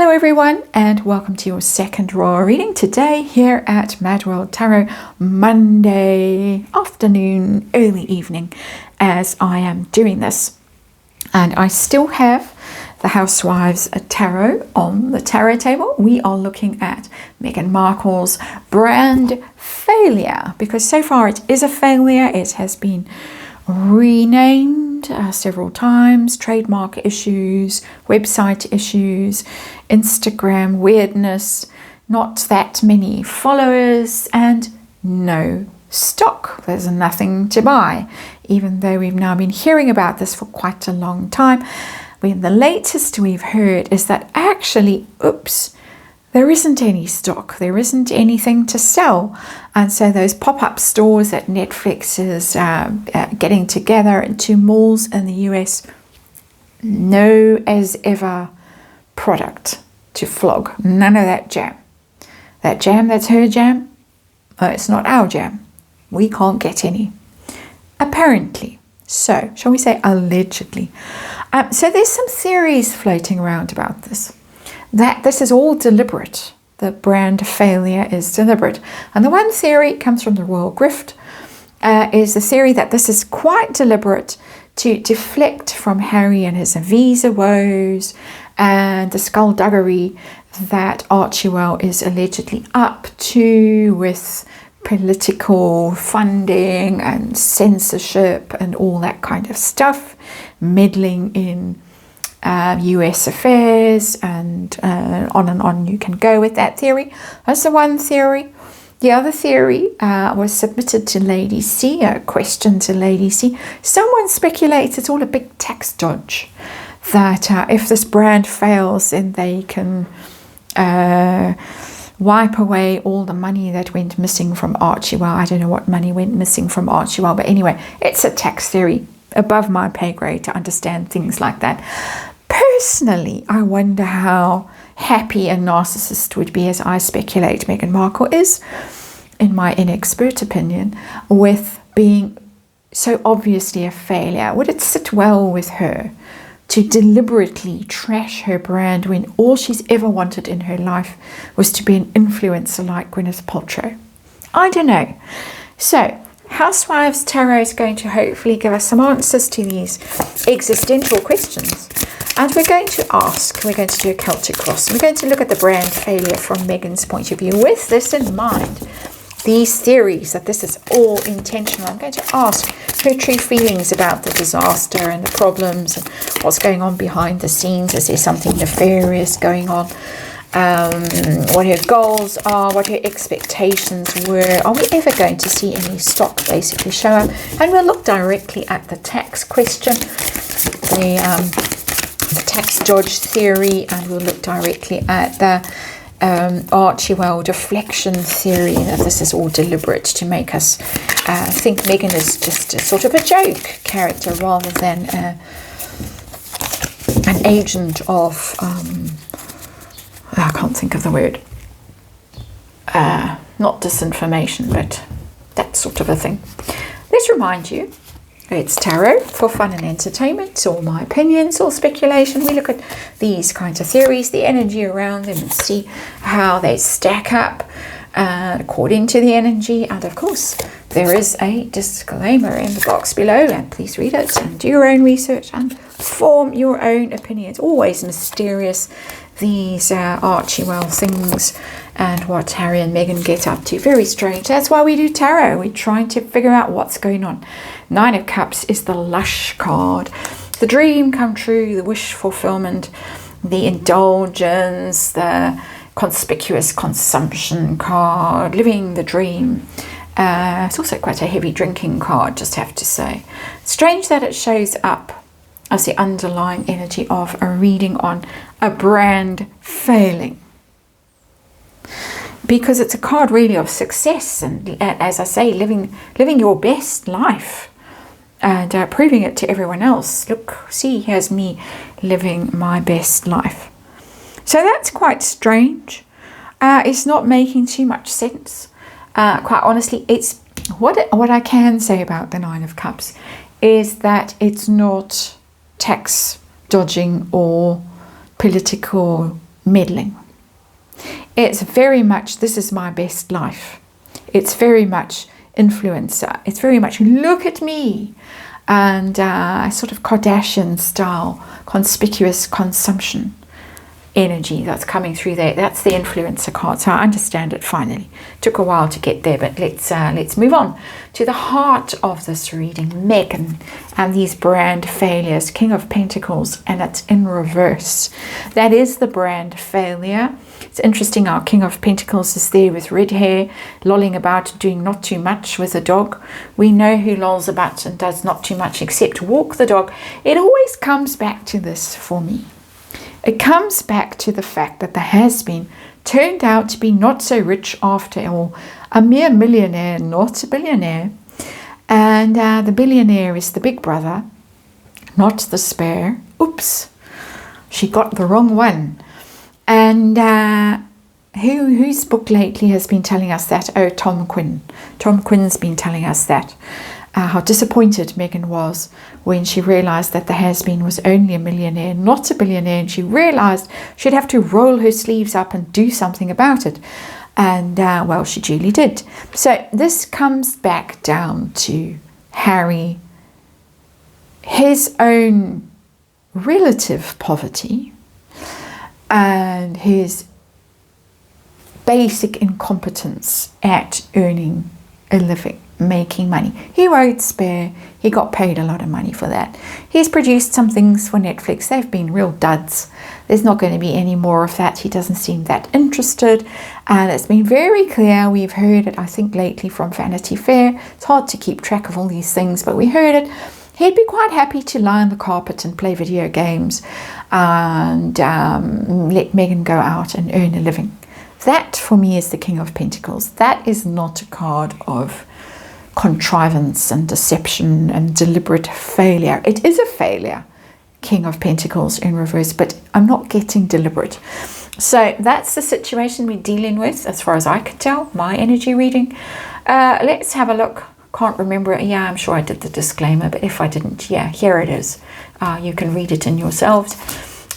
Hello everyone, and welcome to your second raw reading today here at MadWorldTarot, Monday afternoon, early evening, as I am doing this. And I still have the Housewives Tarot on the tarot table. We are looking at Meghan Markle's brand failure, because so far it is a failure. It has been renamed several times, trademark issues, website issues, Instagram weirdness, not that many followers, and no stock. There's nothing to buy, even though we've now been hearing about this for quite a long time. The latest we've heard is that actually, there isn't any stock, there isn't anything to sell. And so those pop-up stores that Netflix is getting together into malls in the US, no as ever product to flog. None of that jam. That jam, that's her jam. It's not our jam. We can't get any. Apparently. So, shall we say allegedly. So there's some theories floating around about this. That this is all deliberate. The brand failure is deliberate. And the one theory comes from the Royal Grift, is the theory that this is quite deliberate to deflect from Harry and his visa woes and the skullduggery that Archewell is allegedly up to with political funding and censorship and all that kind of stuff, meddling in US affairs, and on you can go with that theory. That's the one theory. The other theory was submitted to Lady C, a question to Lady C. Someone speculates it's all a big tax dodge, that if this brand fails, then they can wipe away all the money that went missing from Archewell. I don't know what money went missing from Archewell, but anyway, it's a tax theory. Above my pay grade to understand things like that. Personally, I wonder how happy a narcissist would be, as I speculate Meghan Markle is, in my inexpert opinion, with being so obviously a failure. Would it sit well with her to deliberately trash her brand when all she's ever wanted in her life was to be an influencer like Gwyneth Paltrow? I don't know. So, Housewives Tarot is going to hopefully give us some answers to these existential questions. And we're going to do a Celtic cross. We're going to look at the brand failure from Meghan's point of view. With this in mind, these theories that this is all intentional, I'm going to ask her true feelings about the disaster and the problems and what's going on behind the scenes. Is there something nefarious going on? What her goals are, what her expectations were. Are we ever going to see any stock basically show up? And we'll look directly at the tax question, the tax dodge theory, and we'll look directly at the Archewell deflection theory, that this is all deliberate to make us think Meghan is just a sort of a joke character rather than an agent of I can't think of the word. Not disinformation, but that sort of a thing. Let's remind you, it's tarot for fun and entertainment. It's all my opinions, all speculation. We look at these kinds of theories, the energy around them, and see how they stack up according to the energy. And of course, there is a disclaimer in the box below, and please read it and do your own research and form your own opinion. It's always mysterious, these Archewell things and what Harry and Meghan get up to. Very strange. That's why we do tarot. We're trying to figure out what's going on. Nine of Cups is the lush card. The dream come true, the wish fulfillment, the indulgence, the conspicuous consumption card, living the dream. It's also quite a heavy drinking card, just have to say. Strange that it shows up as the underlying energy of a reading on a brand failing, because it's a card really of success and, as I say, living your best life and proving it to everyone else. Look, see, here's me living my best life. So that's quite strange. It's not making too much sense. Quite honestly, it's what I can say about the Nine of Cups is that it's not tax dodging or political meddling. It's very much, this is my best life. It's very much influencer. It's very much, look at me. And sort of Kardashian style, conspicuous consumption energy that's coming through there. That's the influencer card. So I understand it finally. Took a while to get there, but let's move on to the heart of this reading. Megan and these brand failures. King of Pentacles, and it's in reverse. That is the brand failure. It's interesting, our King of Pentacles is there with red hair, lolling about, doing not too much with a dog. We know who lolls about and does not too much except walk the dog. It always comes back to this for me. It comes back to the fact that the has-been turned out to be not so rich after all, a mere millionaire, not a billionaire. And the billionaire is the big brother, not the spare. Oops, she got the wrong one. And whose book lately has been telling us that? Oh, Tom Quinn. Tom Quinn's been telling us that. How disappointed Megan was when she realized that the has-been was only a millionaire, not a billionaire, and she realized she'd have to roll her sleeves up and do something about it. And, well, she duly did. So this comes back down to Harry, his own relative poverty, and his basic incompetence at earning a living, making money. He wrote Spare. He got paid a lot of money for that. He's produced some things for Netflix. They've been real duds. There's not going to be any more of that. He doesn't seem that interested. And it's been very clear. We've heard it, I think, lately from Vanity Fair. It's hard to keep track of all these things, but we heard it. He'd be quite happy to lie on the carpet and play video games and let Megan go out and earn a living. That, for me, is the King of Pentacles. That is not a card of contrivance and deception and deliberate failure. It is a failure, King of Pentacles in reverse, but I'm not getting deliberate. So that's the situation we're dealing with, as far as I can tell, my energy reading. Let's have a look. Can't remember it. Yeah, I'm sure I did the disclaimer, but if I didn't, yeah, here it is. You can read it in yourselves.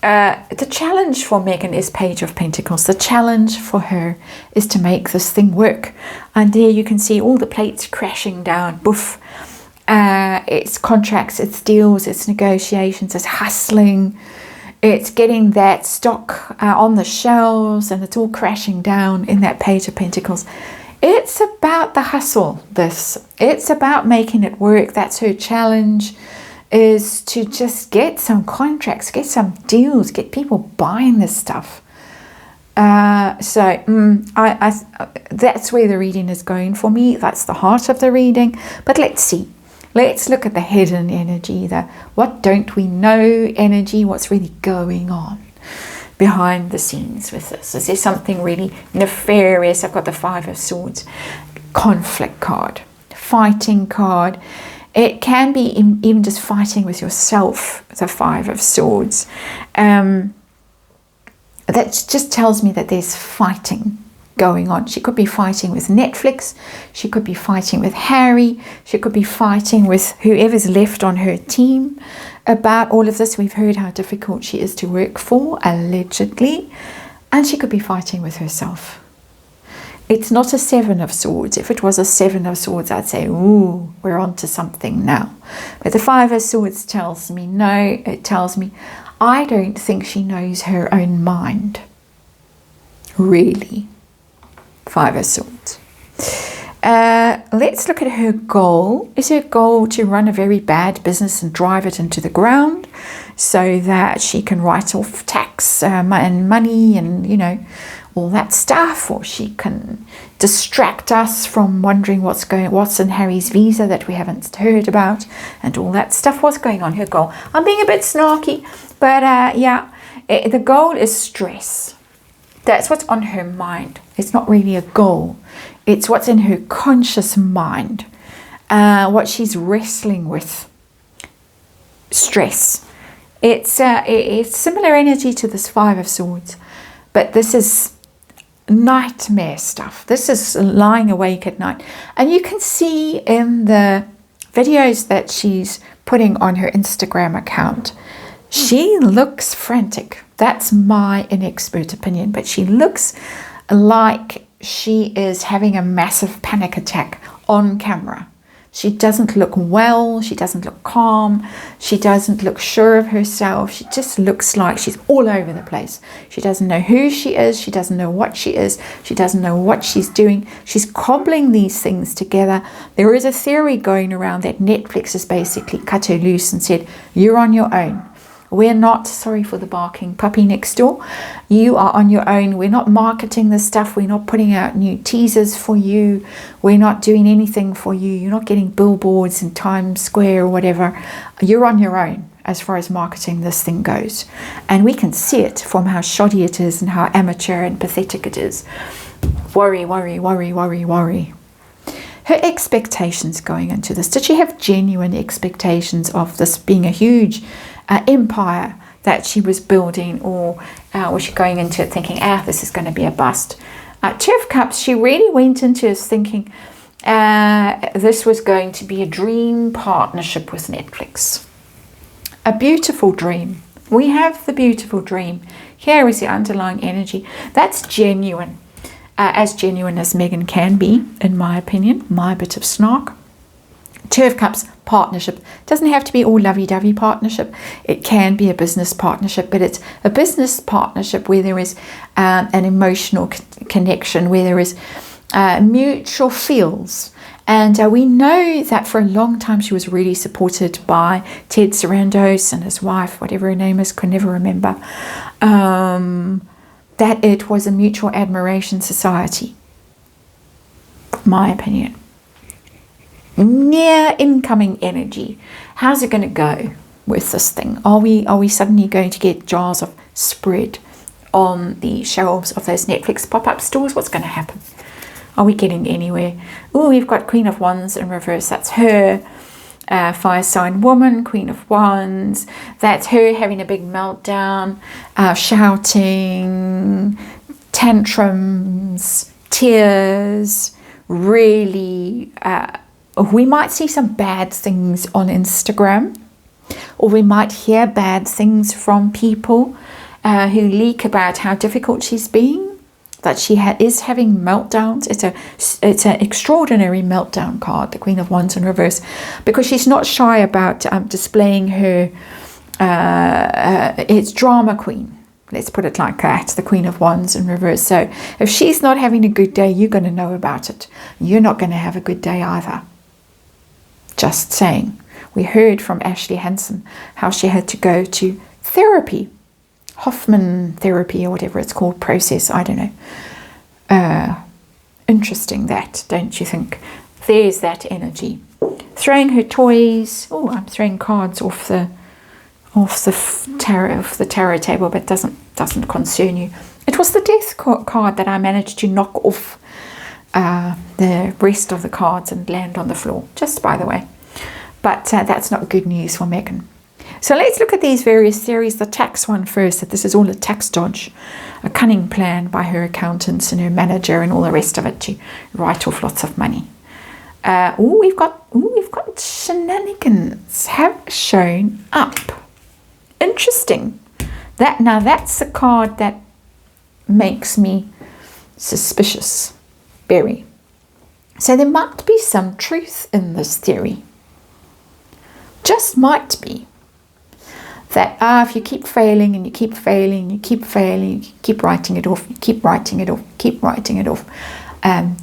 The challenge for Megan is Page of Pentacles. The challenge for her is to make this thing work. And there you can see all the plates crashing down. Boof. It's contracts, it's deals, it's negotiations, it's hustling. It's getting that stock on the shelves, and it's all crashing down in that Page of Pentacles. It's about the hustle, this. It's about making it work. That's her challenge, is to just get some contracts, get some deals, get people buying this stuff. That's where the reading is going for me. That's the heart of the reading. But let's see. Let's look at the hidden energy, the what don't we know energy, what's really going on behind the scenes with this. Is there something really nefarious? I've got the Five of Swords, conflict card, fighting card. It can be even just fighting with yourself, the Five of Swords. That just tells me that there's fighting going on. She could be fighting with Netflix. She could be fighting with Harry. She could be fighting with whoever's left on her team about all of this. We've heard how difficult she is to work for, allegedly. And she could be fighting with herself. It's not a Seven of Swords. If it was a Seven of Swords, I'd say, ooh, we're on to something now. But the Five of Swords tells me no. It tells me I don't think she knows her own mind. Really. Five of Swords. Let's look at her goal. Is her goal to run a very bad business and drive it into the ground so that she can write off tax and money and, you know, all that stuff? Or she can distract us from wondering what's in Harry's visa that we haven't heard about and all that stuff. What's going on? Her goal. I'm being a bit snarky, but the goal is stress. That's what's on her mind. It's not really a goal. It's what's in her conscious mind. What she's wrestling with. Stress. It's similar energy to this Five of Swords. But this is nightmare stuff. This is lying awake at night. And you can see in the videos that she's putting on her Instagram account, she looks frantic. That's my inexpert opinion, but she looks like she is having a massive panic attack on camera. She doesn't look well, she doesn't look calm, she doesn't look sure of herself. She just looks like she's all over the place. She doesn't know who she is, she doesn't know what she is, she doesn't know what she's doing. She's cobbling these things together. There is a theory going around that Netflix has basically cut her loose and said, you're on your own. We're not, sorry for the barking puppy next door, you are on your own. We're not marketing this stuff. We're not putting out new teasers for you. We're not doing anything for you. You're not getting billboards in Times Square or whatever. You're on your own as far as marketing this thing goes. And we can see it from how shoddy it is and how amateur and pathetic it is. Worry, worry, worry, worry, worry. Her expectations going into this. Did she have genuine expectations of this being a huge empire that she was building, or was she going into it thinking, this is going to be a bust? Two of Cups, she really went into this thinking this was going to be a dream partnership with Netflix. A beautiful dream. We have the beautiful dream. Here is the underlying energy. That's genuine. As genuine as Megan can be, in my opinion, my bit of snark. Two of Cups, partnership. Doesn't have to be all lovey-dovey partnership. It can be a business partnership, but it's a business partnership where there is an emotional connection, where there is mutual feels. And we know that for a long time she was really supported by Ted Sarandos and his wife, whatever her name is, could never remember, that it was a mutual admiration society. My opinion. Near incoming energy. How's it going to go with this thing? Are we suddenly going to get jars of spread on the shelves of those Netflix pop-up stores? What's going to happen? Are we getting anywhere? Oh, we've got Queen of Wands in reverse. That's her. Fire sign woman, Queen of Wands. That's her having a big meltdown, shouting, tantrums, tears, really. We might see some bad things on Instagram, or we might hear bad things from people who leak about how difficult she's being, that she is having meltdowns. It's an extraordinary meltdown card, the Queen of Wands in reverse, because she's not shy about displaying her, it's drama queen. Let's put it like that, the Queen of Wands in reverse. So if she's not having a good day, you're going to know about it. You're not going to have a good day either. Just saying. We heard from Ashley Hansen how she had to go to therapy, Hoffman therapy or whatever it's called, process, I don't know. Interesting that, don't you think? There's that energy. Throwing her toys. Oh, I'm throwing cards off the tarot table, but doesn't concern you. It was the death card that I managed to knock off the rest of the cards and land on the floor, just by the way. But that's not good news for Megan. So let's look at these various theories. The tax one first, that this is all a tax dodge, a cunning plan by her accountants and her manager and all the rest of it to write off lots of money. We've got shenanigans have shown up. Interesting. That's a card that makes me suspicious. Very. So there might be some truth in this theory. Just might be. That if you keep failing and you keep failing, you keep failing, you keep writing it off, you keep writing it off, keep writing it off. And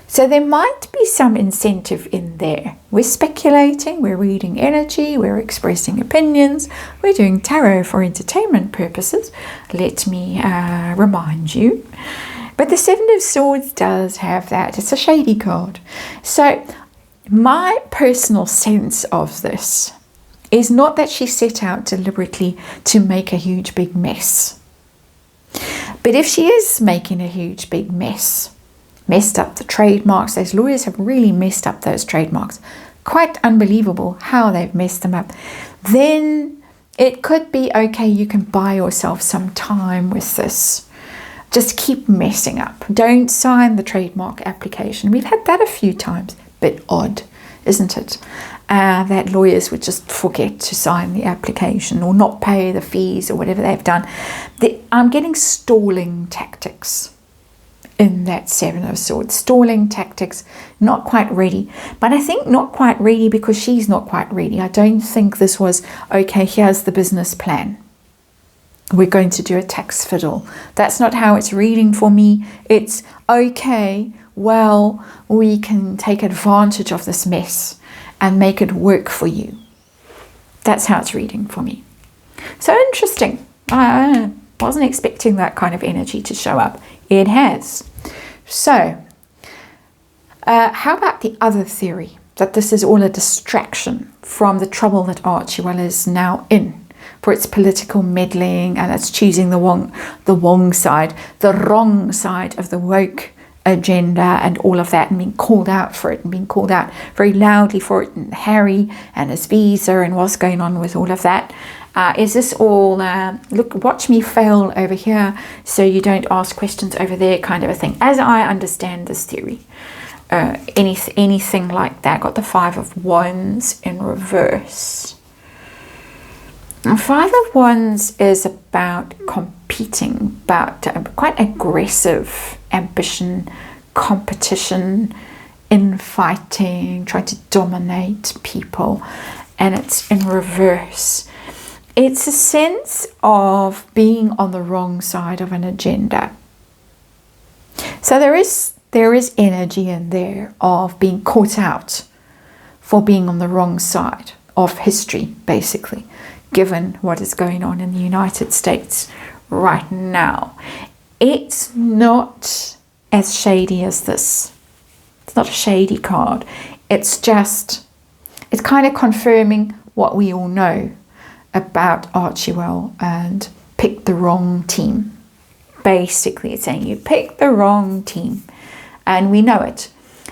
so there might be some incentive in there. We're speculating, we're reading energy, we're expressing opinions, we're doing tarot for entertainment purposes. Let me remind you. But the Seven of Swords does have that. It's a shady card. So my personal sense of this is not that she set out deliberately to make a huge big mess. But if she is making a huge big mess, messed up the trademarks, those lawyers have really messed up those trademarks. Quite unbelievable how they've messed them up. Then it could be, okay, you can buy yourself some time with this. Just keep messing up. Don't sign the trademark application. We've had that a few times. Bit odd, isn't it? that lawyers would just forget to sign the application or not pay the fees or whatever they've done. I'm getting stalling tactics in that Seven of Swords. Stalling tactics, not quite ready. But I think not quite ready because she's not quite ready. I don't think this was, okay, here's the business plan. We're going to do a tax fiddle. That's not how it's reading for me. It's, okay, well, we can take advantage of this mess and make it work for you. That's how it's reading for me. So interesting. I wasn't expecting that kind of energy to show up. It has. So, how about the other theory? That this is all a distraction from the trouble that Archewell is now in, for its political meddling, and it's choosing the wrong side of the woke agenda and all of that, and being called out for it, and being called out very loudly for it, and Harry and his visa and what's going on with all of that. Is this all, look, watch me fail over here so you don't ask questions over there kind of a thing, as I understand this theory. Anything like that. Got the Five of Wands in reverse. And Five of Wands is about competing, about quite aggressive ambition, competition, infighting, trying to dominate people, and it's in reverse. It's a sense of being on the wrong side of an agenda. So there is energy in there of being caught out for being on the wrong side of history, basically, given what is going on in the United States right now. It's not as shady as this. It's not a shady card. It's kind of confirming what we all know about Archewell and picked the wrong team. Basically, it's saying you picked the wrong team, and we know it.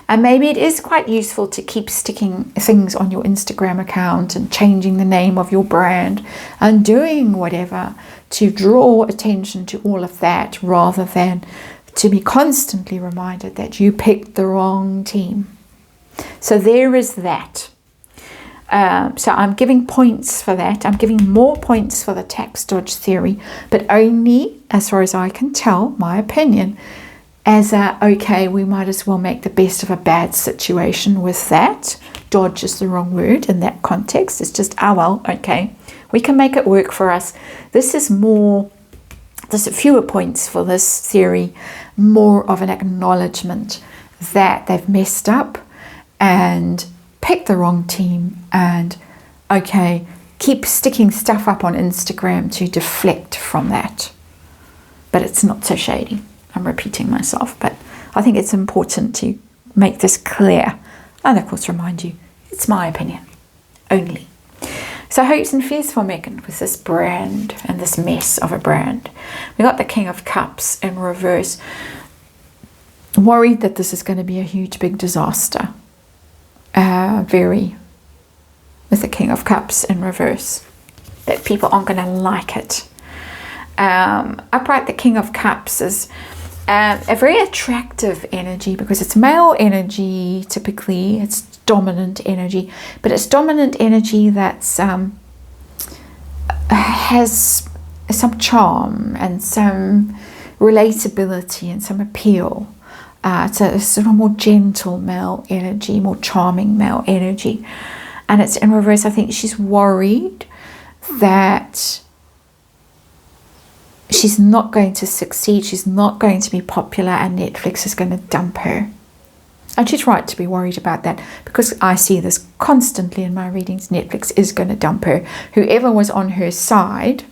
And maybe it is quite useful to keep sticking things on your Instagram account and changing the name of your brand and doing whatever to draw attention to all of that, rather than to be constantly reminded that you picked the wrong team. So there is that. So I'm giving points for that. I'm giving more points for the tax dodge theory, but only, as far as I can tell, my opinion, as okay, we might as well make the best of a bad situation with that. Dodge is the wrong word in that context. It's just, well, okay, we can make it work for us. There's fewer points for this theory, more of an acknowledgement that they've messed up and picked the wrong team, and okay, keep sticking stuff up on Instagram to deflect from that. But it's not so shady. I'm repeating myself, but I think it's important to make this clear, and of course remind you, it's my opinion only. So hopes and fears for Megan with this brand and this mess of a brand. We got the King of Cups in reverse. Worried that this is going to be a huge big disaster. With the King of Cups in reverse, that people aren't going to like it. Upright, the King of Cups is a very attractive energy because it's male energy. Typically it's dominant energy, but it's dominant energy that's has some charm and some relatability and some appeal. It's a sort of more gentle male energy, more charming male energy. And it's in reverse. I think she's worried that she's not going to succeed. She's not going to be popular, and Netflix is going to dump her. And she's right to be worried about that, because I see this constantly in my readings. Netflix is going to dump her. Whoever was on her side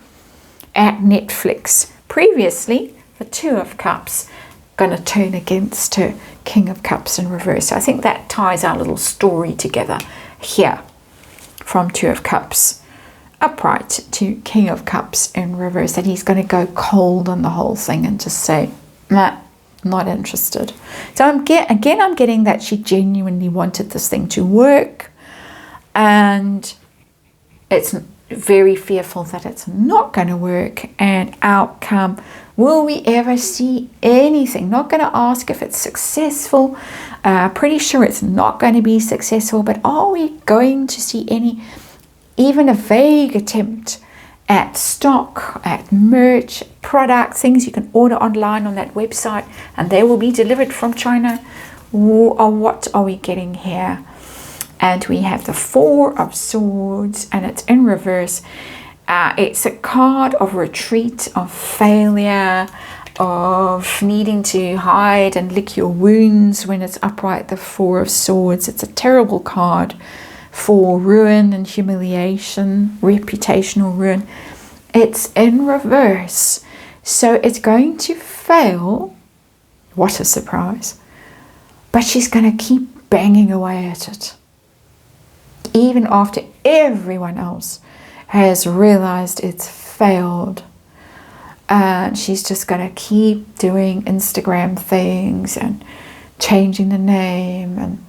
at Netflix previously, the Two of Cups, going to turn against her. King of Cups in reverse. So I think that ties our little story together here, from Two of Cups upright to King of Cups in reverse, that he's going to go cold on the whole thing and just say, nah, not interested. So I'm getting that she genuinely wanted this thing to work, and it's very fearful that it's not going to work. And outcome, will we ever see anything? Not going to ask if it's successful. Pretty sure it's not going to be successful, but are we going to see even a vague attempt at stock, at merch, products, things you can order online on that website and they will be delivered from China? Or what are we getting here? And we have the Four of Swords, and it's in reverse. It's a card of retreat, of failure, of needing to hide and lick your wounds when it's upright, the Four of Swords. It's a terrible card for ruin and humiliation, reputational ruin. It's in reverse. So it's going to fail. What a surprise. But she's going to keep banging away at it. Even after everyone else has realized it's failed. And she's just going to keep doing Instagram things and changing the name. And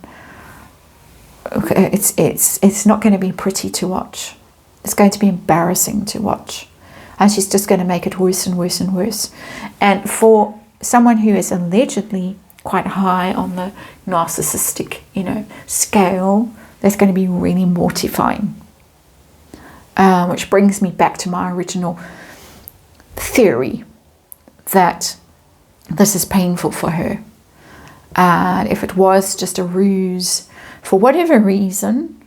it's not going to be pretty to watch. It's going to be embarrassing to watch. And she's just going to make it worse and worse and worse. And for someone who is allegedly quite high on the narcissistic, scale, that's going to be really mortifying. Which brings me back to my original theory that this is painful for her. And if it was just a ruse, for whatever reason,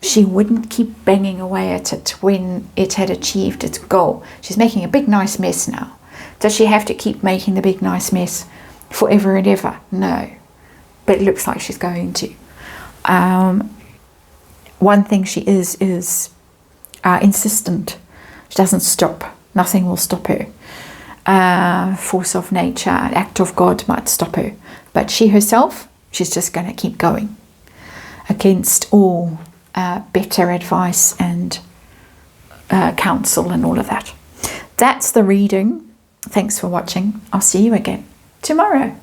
she wouldn't keep banging away at it when it had achieved its goal. She's making a big nice mess now. Does she have to keep making the big nice mess forever and ever? No. But it looks like she's going to. One thing she is insistent. She doesn't stop. Nothing will stop her. Force of nature, an act of God might stop her. But she herself, she's just going to keep going against all better advice and counsel and all of that. That's the reading. Thanks for watching. I'll see you again tomorrow.